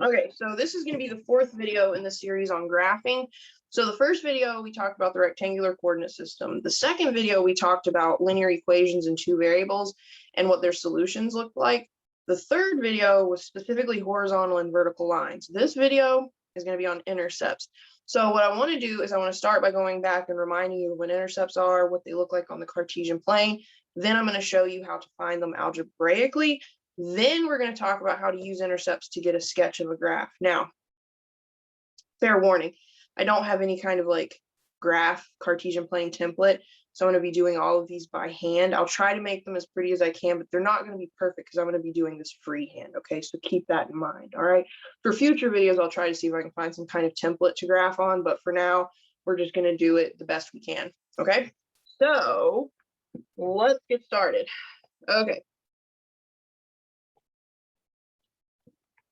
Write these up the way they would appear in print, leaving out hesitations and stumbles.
Okay, so this is going to be the fourth video in the series on graphing. So the first video, we talked about the rectangular coordinate system. The second video, we talked about linear equations in two variables and what their solutions look like. The third video was specifically horizontal and vertical lines. This video is going to be on intercepts. So what I want to do is I want to start by going back and reminding you what intercepts are, what they look like on the Cartesian plane. Then I'm going to show you how to find them algebraically. Then we're going to talk about how to use intercepts to get a sketch of a graph. Now, fair warning, I don't have any kind of like graph Cartesian plane template. So I'm going to be doing all of these by hand. I'll try to make them as pretty as I can, but they're not going to be perfect because I'm going to be doing this freehand. Okay, so keep that in mind. All right. For future videos, I'll try to see if I can find some kind of template to graph on. But for now, we're just going to do it the best we can. Okay, so let's get started. Okay.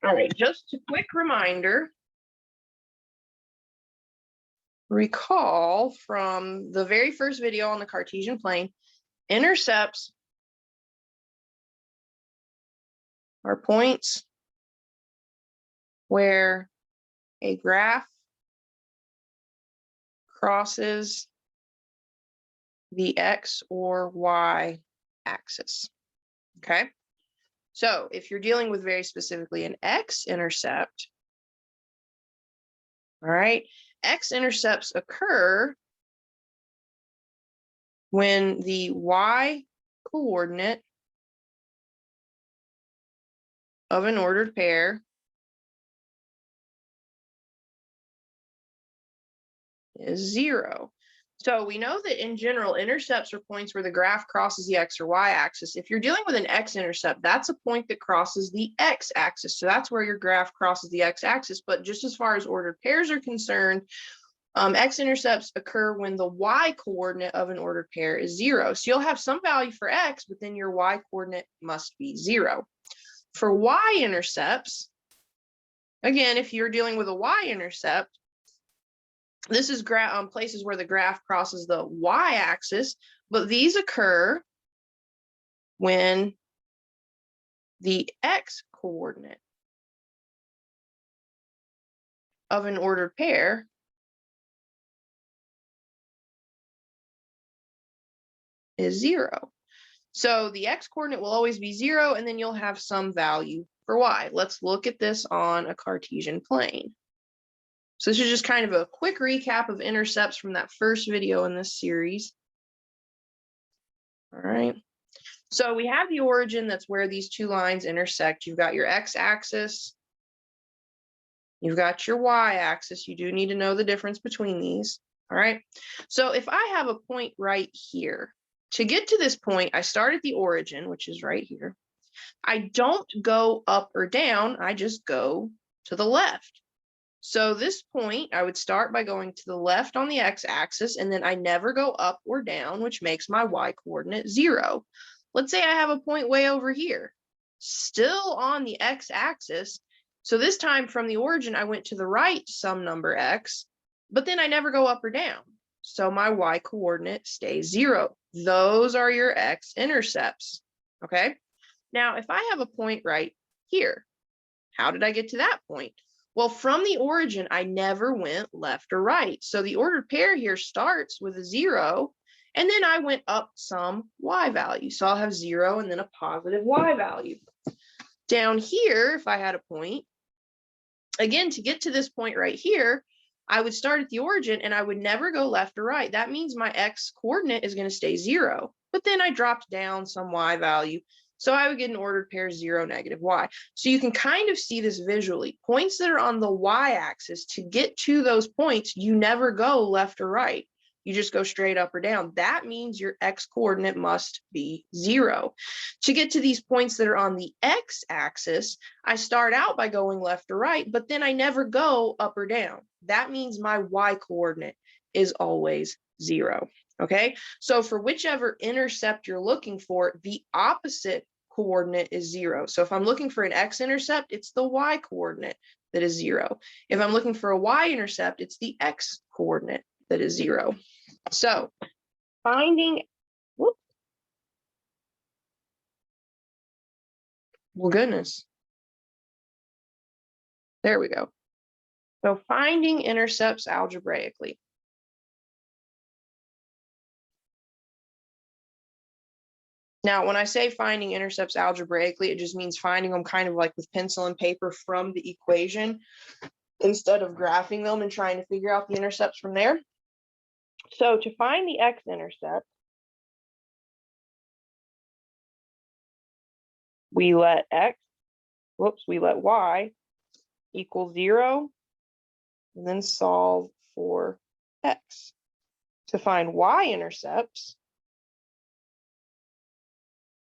All right, just a quick reminder. Recall from the very first video on the Cartesian plane, intercepts are points where a graph crosses the X or Y axis. Okay. So if you're dealing with very specifically an x-intercept, all right, x-intercepts occur when the y-coordinate of an ordered pair is 0. So we know that in general, intercepts are points where the graph crosses the X or Y axis. If you're dealing with an x-intercept, that's a point that crosses the X axis. So that's where your graph crosses the X axis. But just as far as ordered pairs are concerned, x-intercepts occur when the y-coordinate of an ordered pair is 0. So you'll have some value for X, but then your Y-coordinate must be 0. For y-intercepts, again, if you're dealing with a y-intercept, this is places where the graph crosses the y-axis, but these occur when the x-coordinate of an ordered pair is 0. So the x-coordinate will always be 0, and then you'll have some value for y. Let's look at this on a Cartesian plane. So this is just kind of a quick recap of intercepts from that first video in this series. All right. So we have the origin, that's where these two lines intersect. You've got your x-axis. You've got your y-axis. You do need to know the difference between these. All right. So if I have a point right here, to get to this point, I start at the origin, which is right here. I don't go up or down. I just go to the left. So this point, I would start by going to the left on the x-axis, and then I never go up or down, which makes my y-coordinate 0. Let's say I have a point way over here, still on the x-axis. So this time from the origin, I went to the right some number x, but then I never go up or down. So my y-coordinate stays 0. Those are your x-intercepts, okay? Now, if I have a point right here, how did I get to that point? Well, from the origin, I never went left or right. So the ordered pair here starts with a 0, and then I went up some y value. So I'll have 0 and then a positive y value. Down here, if I had a point, again, to get to this point right here, I would start at the origin and I would never go left or right. That means my x-coordinate is going to stay 0, but then I dropped down some y value. So I would get an ordered pair 0, negative y. So you can kind of see this visually. Points that are on the y-axis, to get to those points, you never go left or right. You just go straight up or down. That means your x-coordinate must be 0. To get to these points that are on the x-axis, I start out by going left or right, but then I never go up or down. That means my y-coordinate is always 0. Okay, so for whichever intercept you're looking for, the opposite coordinate is 0. So if I'm looking for an x-intercept, it's the y-coordinate that is 0. If I'm looking for a y-intercept, it's the x-coordinate that is 0. So finding, well, goodness. There we go. So finding intercepts algebraically. Now, when I say finding intercepts algebraically, it just means finding them kind of like with pencil and paper from the equation instead of graphing them and trying to figure out the intercepts from there. So to find the x-intercept, we let y equal 0, and then solve for x. To find y-intercepts,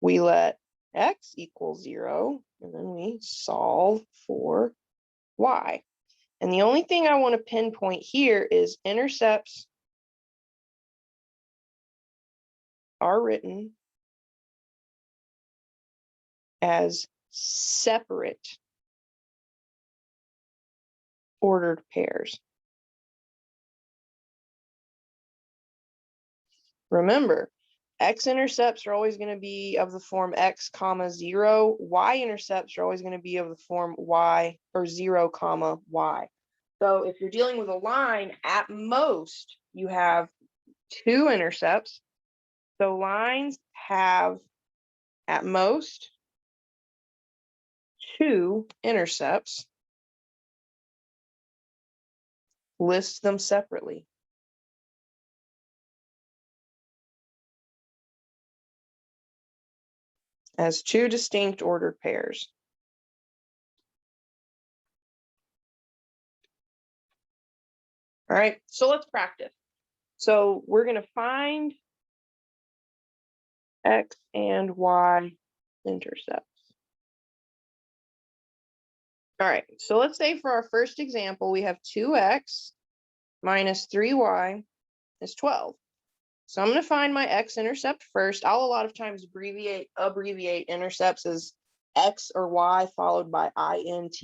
we let x equal 0, and then we solve for y. And the only thing I want to pinpoint here is intercepts are written as separate ordered pairs. Remember, x-intercepts are always going to be of the form x comma 0. Y-intercepts are always going to be of the form y or 0 comma y. So if you're dealing with a line, at most you have 2 intercepts. So lines have at most 2 intercepts. List them separately. As 2 distinct ordered pairs. All right, so let's practice. So we're going to find x and y intercepts. All right, so let's say for our first example, we have 2x minus 3y is 12. So I'm going to find my x-intercept first. I'll a lot of times abbreviate intercepts as x or y followed by int.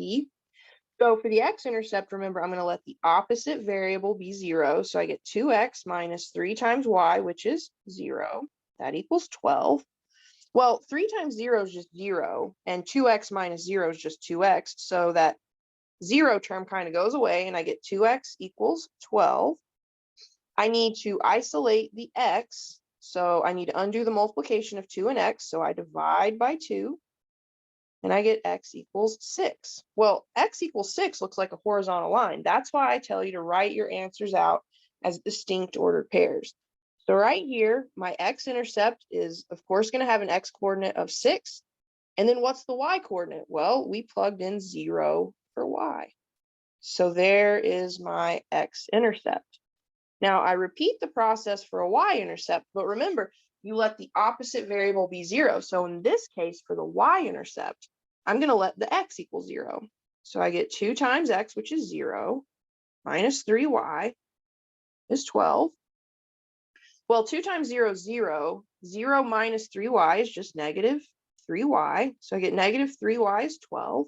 So for the x-intercept, remember, I'm going to let the opposite variable be 0. So I get 2x minus 3 times y, which is 0. That equals 12. Well, 3 times 0 is just 0, and 2x minus 0 is just 2x. So that 0 term kind of goes away, and I get 2x equals 12. I need to isolate the x, so I need to undo the multiplication of 2 and x. So I divide by 2. And I get x equals 6. Well, x equals 6 looks like a horizontal line. That's why I tell you to write your answers out as distinct ordered pairs. So right here, my x-intercept is, of course, going to have an x-coordinate of 6. And then what's the y-coordinate? Well, we plugged in 0 for y. So there is my x-intercept. Now, I repeat the process for a y-intercept, but remember, you let the opposite variable be 0. So in this case, for the y-intercept, I'm going to let the x equal 0. So I get 2 times x, which is 0, minus 3y is 12. Well, 2 times 0 is 0. 0 minus 3y is just negative 3y. So I get negative 3y is 12.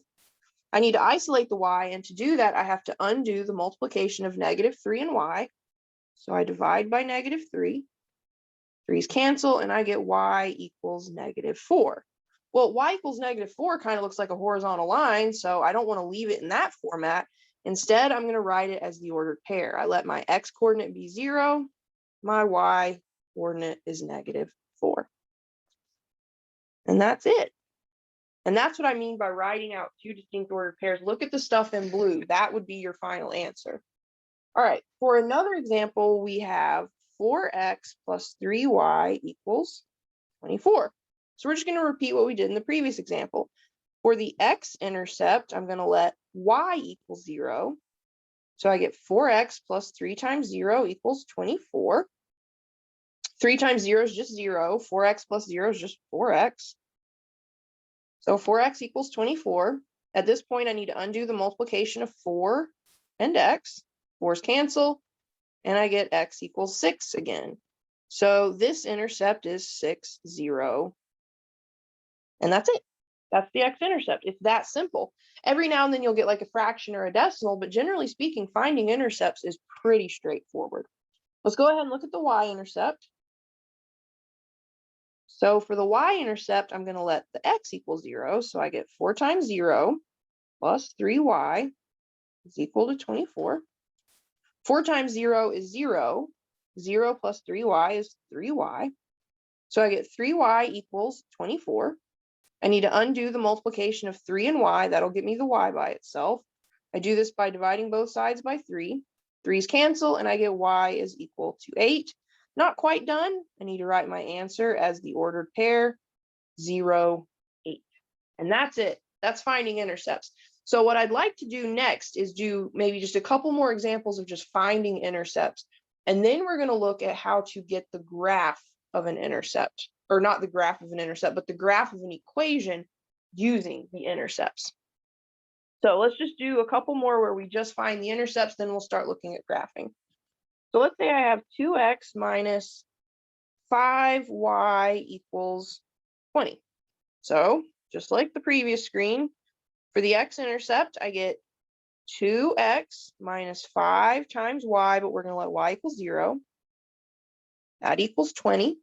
I need to isolate the y, and to do that, I have to undo the multiplication of negative 3 and y. So I divide by negative 3. 3's cancel, and I get y equals negative 4. Well, y equals negative 4 kind of looks like a horizontal line, so I don't want to leave it in that format. Instead, I'm going to write it as the ordered pair. I let my x-coordinate be 0. My y-coordinate is negative 4. And that's it. And that's what I mean by writing out 2 distinct ordered pairs. Look at the stuff in blue. That would be your final answer. All right, for another example, we have 4x plus 3y equals 24. So we're just going to repeat what we did in the previous example. For the x-intercept, I'm going to let y equal 0. So I get 4x plus 3 times 0 equals 24. 3 times 0 is just 0. 4x plus 0 is just 4x. So 4x equals 24. At this point, I need to undo the multiplication of 4 and x. 4's cancel, and I get x equals 6 again. So this intercept is 6, 0. And that's it. That's the x-intercept. It's that simple. Every now and then you'll get like a fraction or a decimal, but generally speaking, finding intercepts is pretty straightforward. Let's go ahead and look at the y-intercept. So for the y-intercept, I'm going to let the x equal 0. So I get 4 times 0 plus 3y is equal to 24. 4 times 0 is 0. 0 plus 3y is 3y. So I get 3y equals 24. I need to undo the multiplication of 3 and y. That'll get me the y by itself. I do this by dividing both sides by 3. 3's cancel, and I get y is equal to 8. Not quite done. I need to write my answer as the ordered pair, 0, 8. And that's it. That's finding intercepts. So what I'd like to do next is do maybe just a couple more examples of just finding intercepts. And then we're going to look at how to get the graph of an intercept, or not the graph of an intercept, but the graph of an equation using the intercepts. So let's just do a couple more where we just find the intercepts, then we'll start looking at graphing. So let's say I have 2x minus 5y equals 20. So just like the previous screen, for the x-intercept, I get 2x minus 5 times y, but we're going to let y equal 0. That equals 20.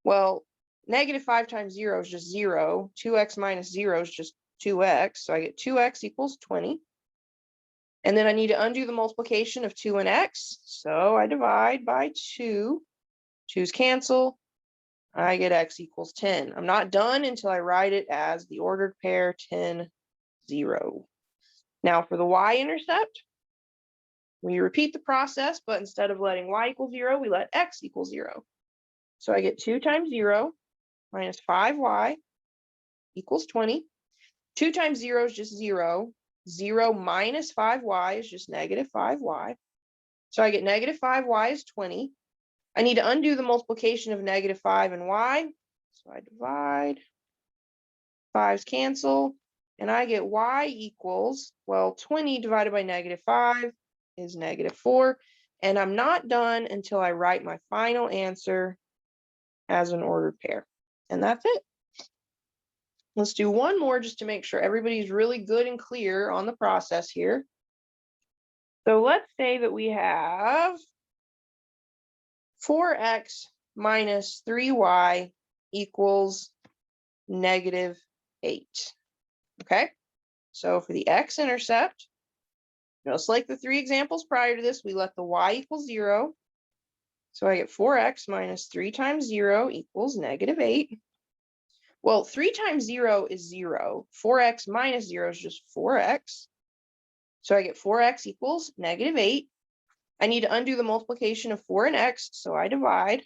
Well, negative 5 times 0 is just 0. 2x minus 0 is just 2x. So I get 2x equals 20. And then I need to undo the multiplication of 2 and x. So I divide by 2. 2's cancel. I get x equals 10. I'm not done until I write it as the ordered pair 10, 0. Now for the y-intercept, we repeat the process, but instead of letting y equal 0, we let x equal 0. So I get 2 times 0 minus 5y equals 20. 2 times 0 is just 0. 0 minus 5y is just negative 5y. So I get negative 5y is 20. I need to undo the multiplication of negative 5 and y. So I divide. 5's cancel. And I get y equals, well, 20 divided by negative 5 is negative 4. And I'm not done until I write my final answer as an ordered pair. And that's it. Let's do one more just to make sure everybody's really good and clear on the process here. So let's say that we have 4x minus 3y equals negative 8. Okay, so for the x-intercept, just like the 3 examples prior to this, we let the y equal 0. So I get 4x minus 3 times 0 equals negative 8. Well, 3 times 0 is 0. 4x minus 0 is just 4x. So I get 4x equals negative 8. I need to undo the multiplication of 4 and x, so I divide.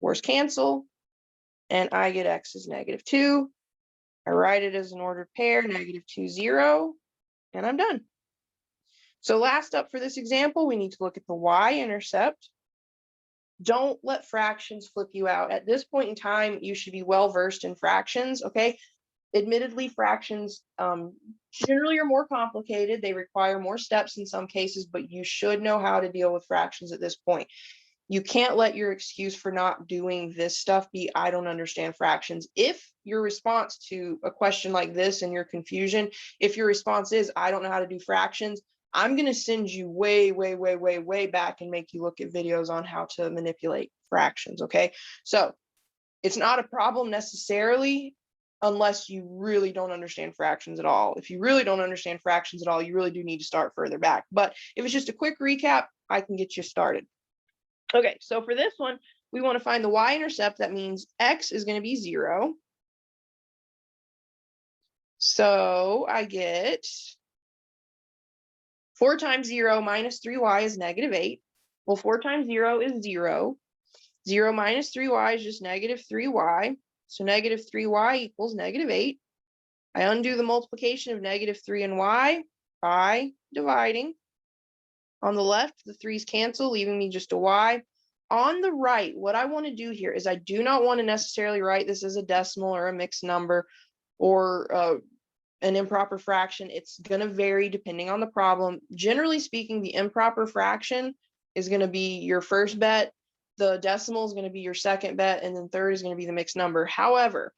4's cancel, and I get x is negative 2. I write it as an ordered pair, negative 2, 0, and I'm done. So last up for this example, we need to look at the y-intercept. Don't let fractions flip you out. At this point in time, you should be well versed in fractions, okay? Admittedly, fractions generally are more complicated. They require more steps in some cases, but you should know how to deal with fractions at this point. You can't let your excuse for not doing this stuff be, I don't understand fractions. If your response to a question like this and your confusion, if your response is, I don't know how to do fractions, I'm going to send you way, way, way, way, way back and make you look at videos on how to manipulate fractions, okay? So it's not a problem necessarily unless you really don't understand fractions at all. If you really don't understand fractions at all, you really do need to start further back. But if it's just a quick recap, I can get you started. Okay, so for this one, we want to find the y-intercept. That means x is going to be 0. So I get 4 times 0 minus 3y is negative 8. Well, 4 times 0 is 0. 0 minus 3y is just negative 3y. So negative 3y equals negative 8. I undo the multiplication of negative 3 and y by dividing. On the left, the 3's cancel, leaving me just a y. On the right, what I want to do here is I do not want to necessarily write this as a decimal or a mixed number or an improper fraction. It's going to vary depending on the problem. Generally speaking, the improper fraction is going to be your first bet. The decimal is going to be your second bet. And then third is going to be the mixed number. However,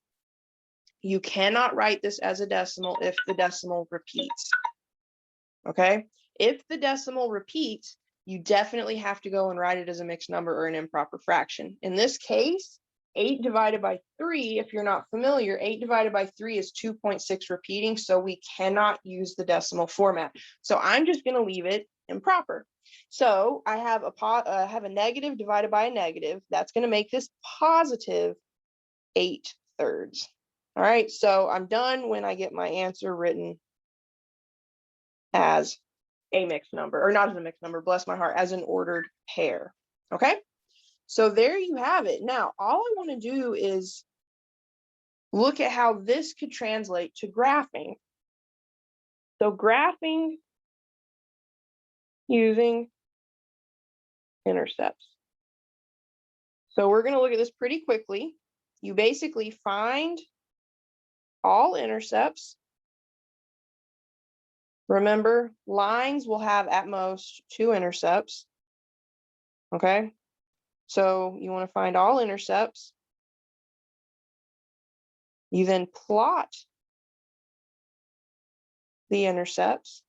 you cannot write this as a decimal if the decimal repeats. Okay? If the decimal repeats, you definitely have to go and write it as a mixed number or an improper fraction. In this case, 8 divided by 3, if you're not familiar, 8 divided by 3 is 2.6 repeating, so we cannot use the decimal format. So I'm just going to leave it improper. So I have a negative divided by a negative. That's going to make this positive 8/3. All right, so I'm done when I get my answer written as a mixed number, or not as a mixed number, bless my heart, as an ordered pair. Okay, so there you have it. Now, all I want to do is look at how this could translate to graphing. So graphing using intercepts. So we're going to look at this pretty quickly. You basically find all intercepts. Remember, lines will have at most 2 intercepts. Okay, so you want to find all intercepts. You then plot the intercepts.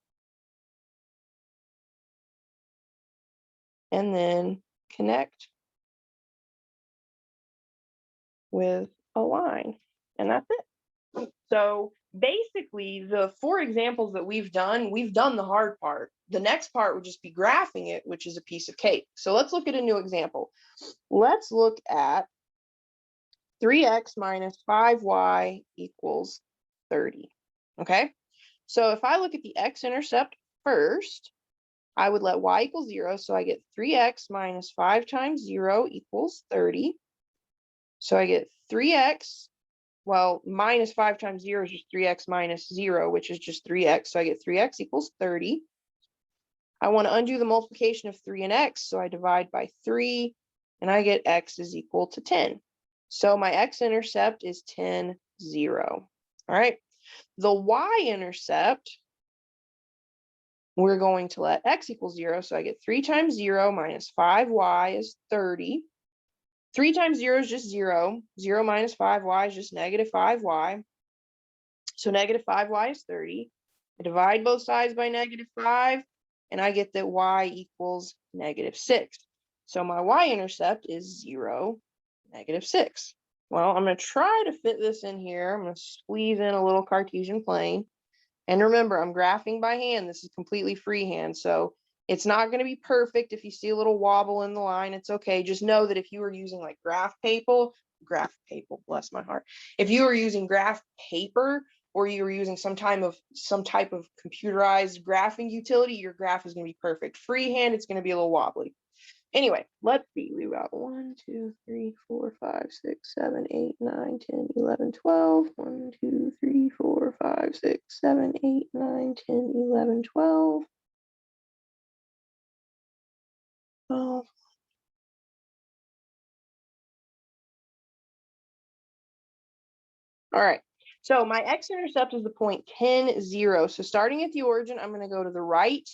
And then connect with a line. And that's it. So basically, the 4 examples that we've done the hard part. The next part would just be graphing it, which is a piece of cake. So let's look at a new example. Let's look at 3x minus 5y equals 30. Okay, so if I look at the x-intercept first, I would let y equal 0. So I get 3x minus 5 times 0 equals 30. So I get 3x, well, minus 5 times 0 is just 3x minus 0, which is just 3x. So I get 3x equals 30. I want to undo the multiplication of 3 and x. So I divide by 3, and I get x is equal to 10. So my x-intercept is 10, 0. All right. The y-intercept, we're going to let x equal 0. So I get 3 times 0 minus 5y is 30. 3 times 0 is just 0. 0 minus 5y is just negative 5y. So negative 5y is 30. I divide both sides by negative 5, and I get that y equals negative 6. So my y-intercept is 0, negative 6. Well, I'm going to try to fit this in here. I'm going to squeeze in a little Cartesian plane. And remember, I'm graphing by hand. This is completely freehand. So it's not going to be perfect. If you see a little wobble in the line, it's okay. Just know that if you were using like graph paper, bless my heart. If you were using graph paper, or you were using some type of computerized graphing utility, your graph is going to be perfect. Freehand, it's going to be a little wobbly. Anyway, let's see. We got 1, 2, 3, 4, 5, 6, 7, 8, 9, 10, 11, 12. 1, 2, 3, 4, 5, 6, 7, 8, 9, 10, 11, 12. Oh. All right. So my x-intercept is the point 10, 0. So starting at the origin, I'm going to go to the right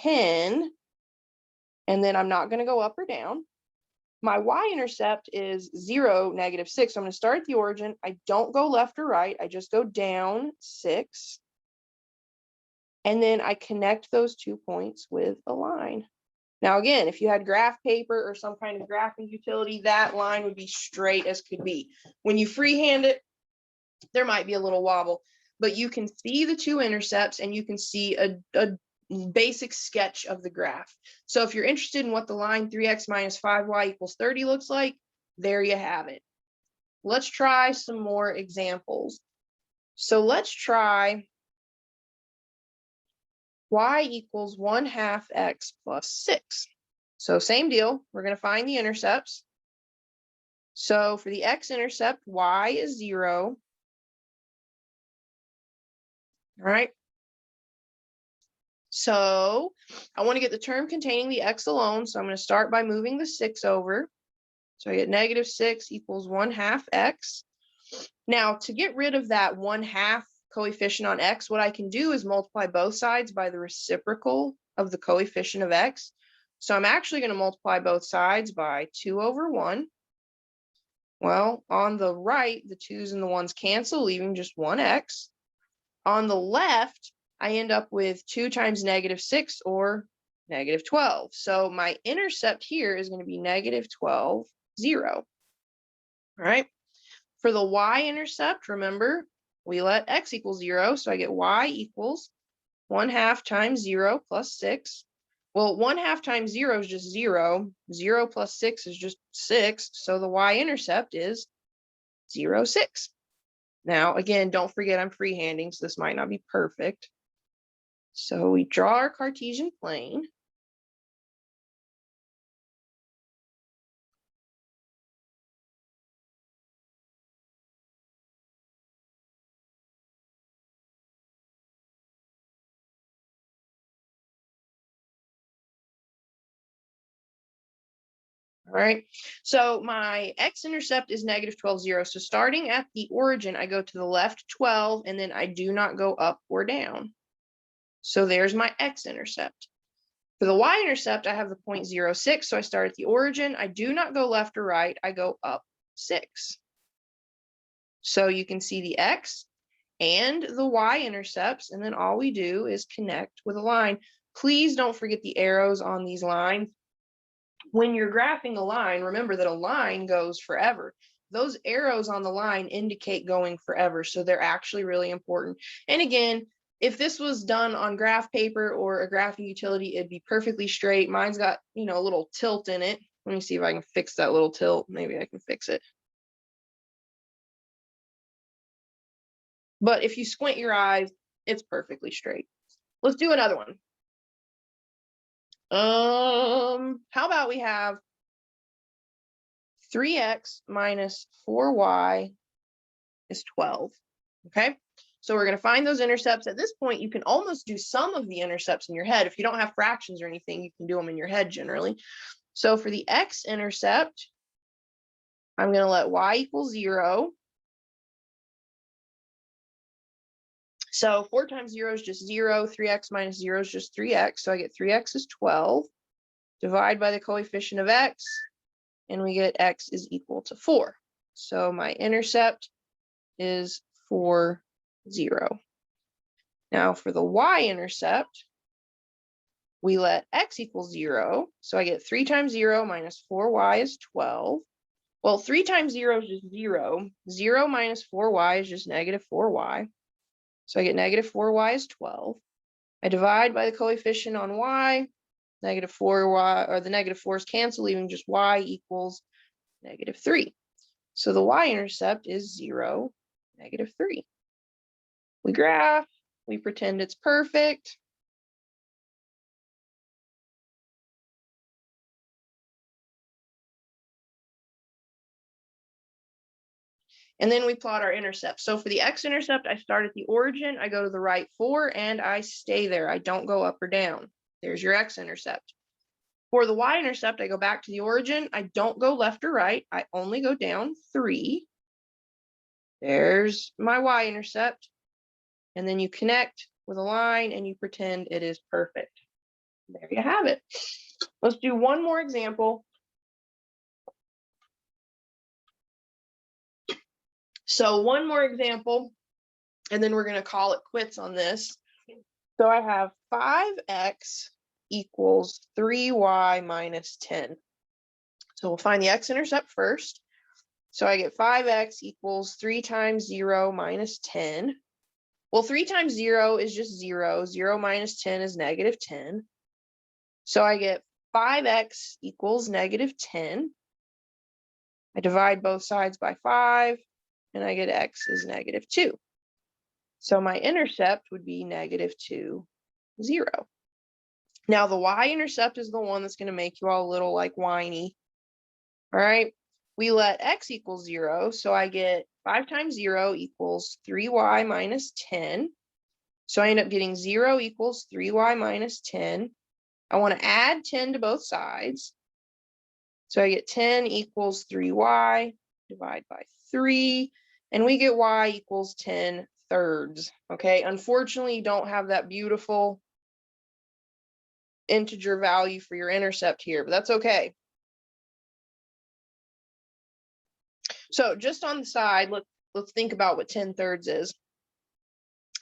10. And then I'm not going to go up or down. My y-intercept is 0, negative 6. So I'm going to start at the origin. I don't go left or right. I just go down 6. And then I connect those 2 points with a line. Now, again, if you had graph paper or some kind of graphing utility, that line would be straight as could be. When you freehand it, there might be a little wobble, but you can see the 2 intercepts and you can see a basic sketch of the graph. So if you're interested in what the line 3x minus 5y equals 30 looks like, there you have it. Let's try some more examples. So let's try y equals 1/2 x plus 6. So same deal. We're going to find the intercepts. So for the x-intercept, y is 0. All right. So I want to get the term containing the x alone. So I'm going to start by moving the 6 over. So I get negative 6 equals 1/2 x. Now, to get rid of that 1/2 coefficient on x, what I can do is multiply both sides by the reciprocal of the coefficient of x. So I'm actually going to multiply both sides by 2 over 1. Well, on the right, the 2's and the 1's cancel, leaving just 1x. On the left, I end up with 2 times negative 6, or negative 12. So my intercept here is going to be negative 12, 0. All right. For the y-intercept, remember, we let x equal 0. So I get y equals 1/2 times 0 plus 6. Well, 1/2 times 0 is just 0. 0 plus 6 is just 6. So the y-intercept is 0, 6. Now, again, don't forget I'm freehanding, so this might not be perfect. So we draw our Cartesian plane. All right, so my x-intercept is -12, 0. So starting at the origin, I go to the left 12, and then I do not go up or down. So there's my x-intercept. For the y-intercept, I have the point 0, 6. So I start at the origin. I do not go left or right. I go up 6. So you can see the x and the y-intercepts, and then all we do is connect with a line. Please don't forget the arrows on these lines. When you're graphing a line, remember that a line goes forever. Those arrows on the line indicate going forever, so they're actually really important. And again, if this was done on graph paper or a graphing utility, it'd be perfectly straight. Mine's got, a little tilt in it. Let me see if I can fix that little tilt. Maybe I can fix it. But if you squint your eyes, it's perfectly straight. Let's do another one. How about we have 3x minus 4y is 12. Okay, so we're going to find those intercepts. At this point, you can almost do some of the intercepts in your head. If you don't have fractions or anything, you can do them in your head generally. So for the x-intercept, I'm going to let y equal 0. So 4 times 0 is just 0. 3x minus 0 is just 3x. So I get 3x is 12. Divide by the coefficient of x, and we get x is equal to 4. So my intercept is 4, 0. Now for the y-intercept, we let x equal 0. So I get 3 times 0 minus 4y is 12. Well, 3 times 0 is just 0. 0 minus 4y is just -4y. So I get -4y is 12. I divide by the coefficient on y. -4y, or the -4's cancel, leaving just y equals -3. So the y-intercept is 0, -3. We graph, we pretend it's perfect. And then we plot our intercept. So for the x-intercept, I start at the origin, I go to the right 4, and I stay there. I don't go up or down. There's your x-intercept. For the y-intercept, I go back to the origin. I don't go left or right. I only go down 3. There's my y-intercept. And then you connect with a line and you pretend it is perfect. There you have it. Let's do one more example. So one more example, and then we're going to call it quits on this. So I have 5x equals 3y minus 10. So we'll find the x-intercept first. So I get 5x equals 3 times 0 minus 10. Well, 3 times 0 is just 0. 0 minus 10 is -10. So I get 5x equals -10. I divide both sides by 5, and I get x is -2. So my intercept would be -2, 0. Now the y-intercept is the one that's going to make you all a little like whiny. All right, we let x equal 0, so I get 5 times 0 equals 3y minus 10. So I end up getting 0 equals 3y minus 10. I want to add 10 to both sides. So I get 10 equals 3y, divide by 3, and we get y equals 10 thirds. Okay, unfortunately, you don't have that beautiful integer value for your intercept here, but that's okay. So just on the side, let's think about what 10 thirds is.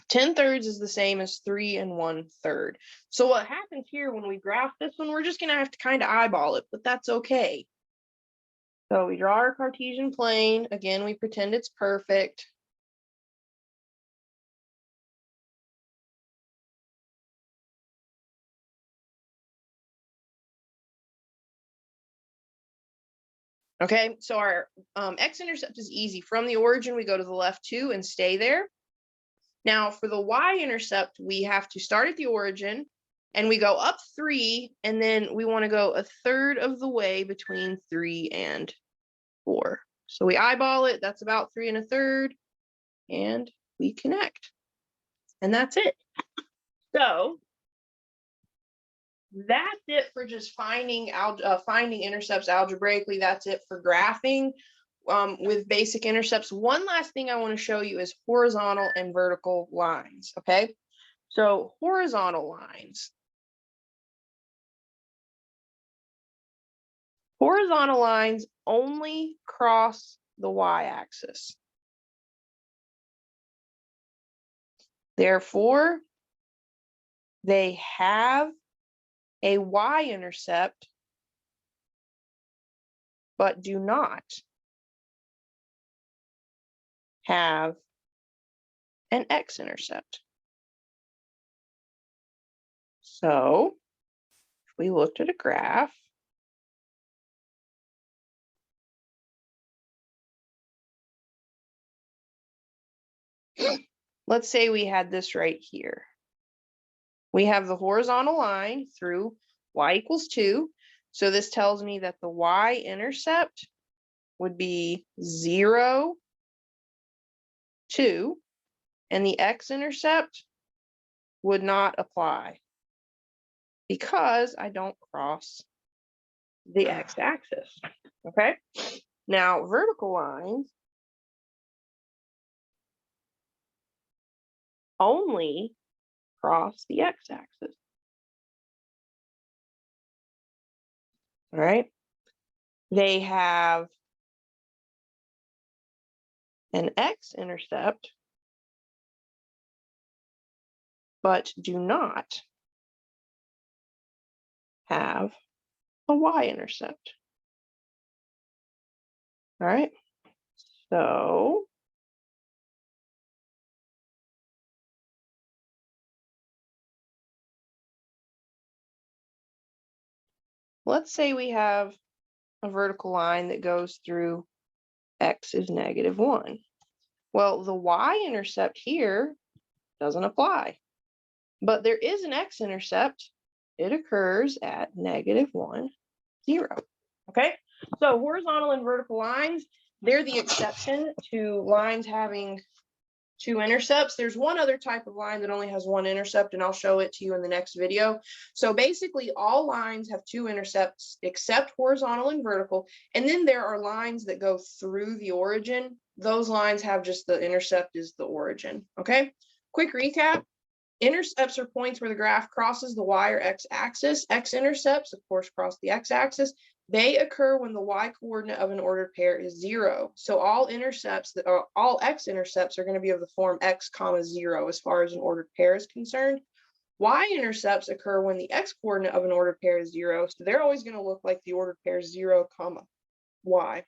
10 thirds is the same as 3 1/3. So what happens here when we graph this one, we're just going to have to kind of eyeball it, but that's okay. So we draw our Cartesian plane. Again, we pretend it's perfect. Okay, so our x-intercept is easy. From the origin, we go to the left 2 and stay there. Now, for the y-intercept, we have to start at the origin, and we go up 3, and then we want to go a third of the way between 3 and 4. So we eyeball it. That's about 3 1/3, and we connect. And that's it. So that's it for just finding intercepts algebraically. That's it for graphing with basic intercepts. One last thing I want to show you is horizontal and vertical lines. Okay, so horizontal lines. Horizontal lines only cross the y-axis. Therefore, they have a y-intercept, but do not have an x-intercept. So if we looked at a graph, let's say we had this right here. We have the horizontal line through y equals 2. So this tells me that the y-intercept would be 0, 2, and the x-intercept would not apply because I don't cross the x-axis. Okay? Now, vertical lines only cross the x-axis. All right? They have an x-intercept, but do not have a y-intercept. All right? So let's say we have a vertical line that goes through x is -1. Well, the y-intercept here doesn't apply, but there is an x-intercept. It occurs at -1, 0. Okay, so horizontal and vertical lines, they're the exception to lines having 2 intercepts. There's one other type of line that only has 1 intercept, and I'll show it to you in the next video. So basically, all lines have 2 intercepts except horizontal and vertical. And then there are lines that go through the origin. Those lines have just the intercept is the origin. Okay, quick recap. Intercepts are points where the graph crosses the y or x axis. X-intercepts, of course, cross the x-axis. They occur when the y-coordinate of an ordered pair is 0. So all x-intercepts are going to be of the form x, 0 as far as an ordered pair is concerned. Y-intercepts occur when the x-coordinate of an ordered pair is 0. So they're always going to look like the ordered pair 0, y.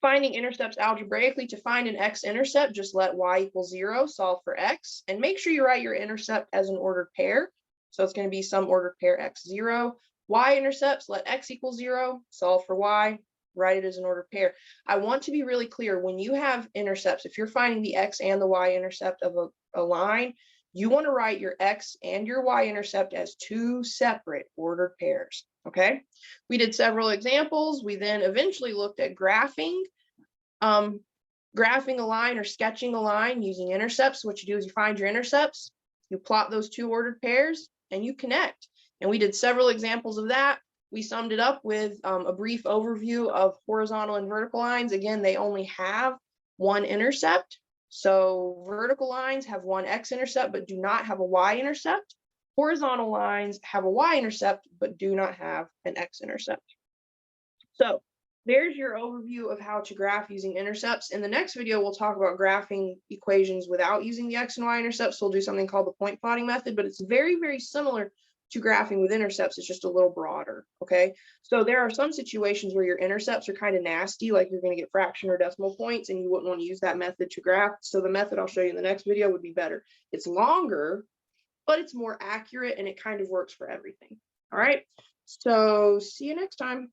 Finding intercepts algebraically. To find an x-intercept, just let y equal 0, solve for x, and make sure you write your intercept as an ordered pair. So it's going to be some ordered pair x0. Y-intercepts, let x equal 0, solve for y, write it as an ordered pair. I want to be really clear, when you have intercepts, if you're finding the x and the y-intercept of a line, you want to write your x and your y-intercept as 2 separate ordered pairs. Okay, we did several examples. We then eventually looked at graphing a line or sketching a line using intercepts. What you do is you find your intercepts, you plot those 2 ordered pairs, and you connect. And we did several examples of that. We summed it up with a brief overview of horizontal and vertical lines. Again, they only have 1 intercept. So vertical lines have 1 x-intercept but do not have a y-intercept. Horizontal lines have a y-intercept but do not have an x-intercept. So there's your overview of how to graph using intercepts. In the next video, we'll talk about graphing equations without using the x and y intercepts. So we'll do something called the point plotting method, but it's very, very similar to graphing with intercepts is just a little broader, okay? So there are some situations where your intercepts are kind of nasty, like you're going to get fraction or decimal points, and you wouldn't want to use that method to graph. So the method I'll show you in the next video would be better. It's longer, but it's more accurate, and it kind of works for everything. All right, so see you next time.